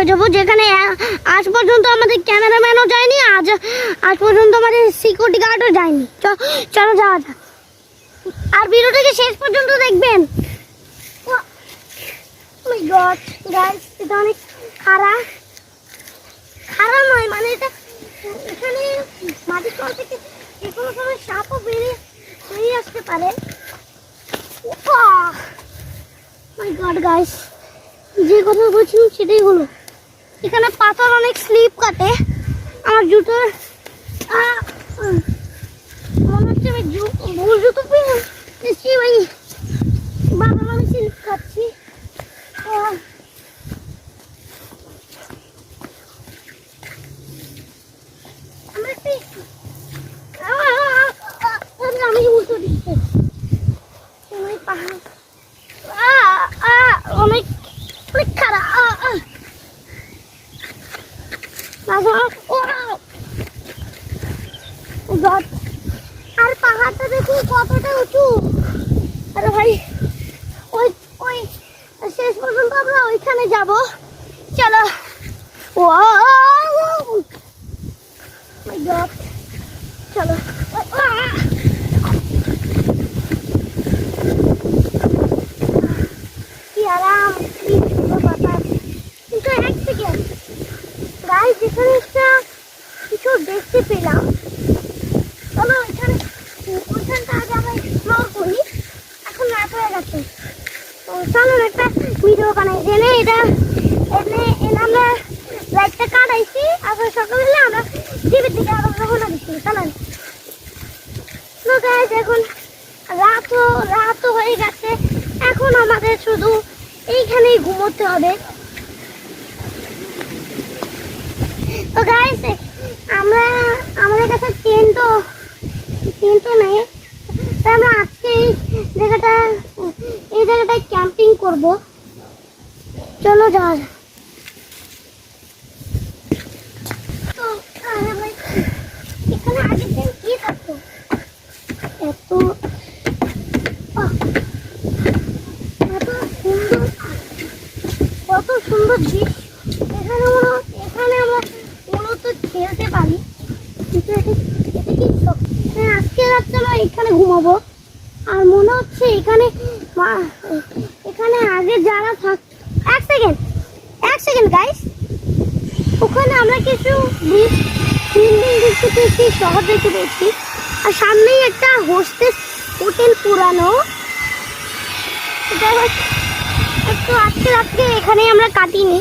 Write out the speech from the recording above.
যাবো, যেখানে আজ পর্যন্ত আমাদের ক্যামেরাম্যানও যায়নি, আজ পর্যন্ত আমাদের সিকিউরিটি গার্ডও যায়নি। চলো যাওয়া যাক, আর ভিডিওটাকে শেষ পর্যন্ত দেখবেন। মাই গড গাইস, এটা অনেক খারাপ নয়, মানে এটা এখানে মাটির তল থেকে যে কোনো সময় সাপও বেরিয়ে আসতে পারে। মাই গড গাইস, যে কথা বলছিলাম সেটাই হলো। এখানে পাথর অনেক স্লিপ কাটে, আমার জুতোর মনে হচ্ছে আমি ভুল জুতো পেয়েছি ভাই, বাবা আমি স্লিপ খাচ্ছি। আমি উল্টো দিচ্ছি পাহাড় অনেক খারাপ। আর পাহাড়টা দেখুন কতটা উঁচু। আরে ভাই ওই শেষ পর্যন্ত আমরা ওইখানে যাব। চলো চলো কি আরাম, কি সুন্দর বাতাস। কিন্তু এক সেকেন্ড গাইস, এখানে একটা কিছু দেখতে পেলাম। চলো ওইখানটা আগে আমরা এক্সপ্লোর করি, এখন রাত হয়ে গেছে। তো চলো একটা ভিডিও বানাই, এটা আমরা লাইটটা কাটাইছি, আবার সকালবেলা আমরা টিভির দিকে আবার রওনা দিচ্ছি। চলেন গাইস, এখন রাত হয়ে গেছে, এখন আমাদের শুধু এইখানেই ঘুমোতে হবে। তো গাইস, আমাদের কাছে টেন্ট তো নেই, তাই আমরা আজকে এই জায়গাটায় ক্যাম্পিং করব। চলো যাওয়া যাক। তো এখানে আগের দিন কি থাকতো, এত সুন্দর, কত সুন্দর দৃশ্য। এখানে আমরা মূলত খেলতে পারি, কিন্তু আজকে রাত্রে আমরা এখানে ঘুমাবো। আর মনে হচ্ছে এখানে আগে যারা এক সেকেন্ড গাইস, ওখানে আমরা কিছু বিল্ডিং দেখতে পেয়েছি, শহর দেখতে পেয়েছি, আর সামনেই একটা হোটেল পুরানো। একটু আজকে রাত্রে এখানে আমরা কাটিনি।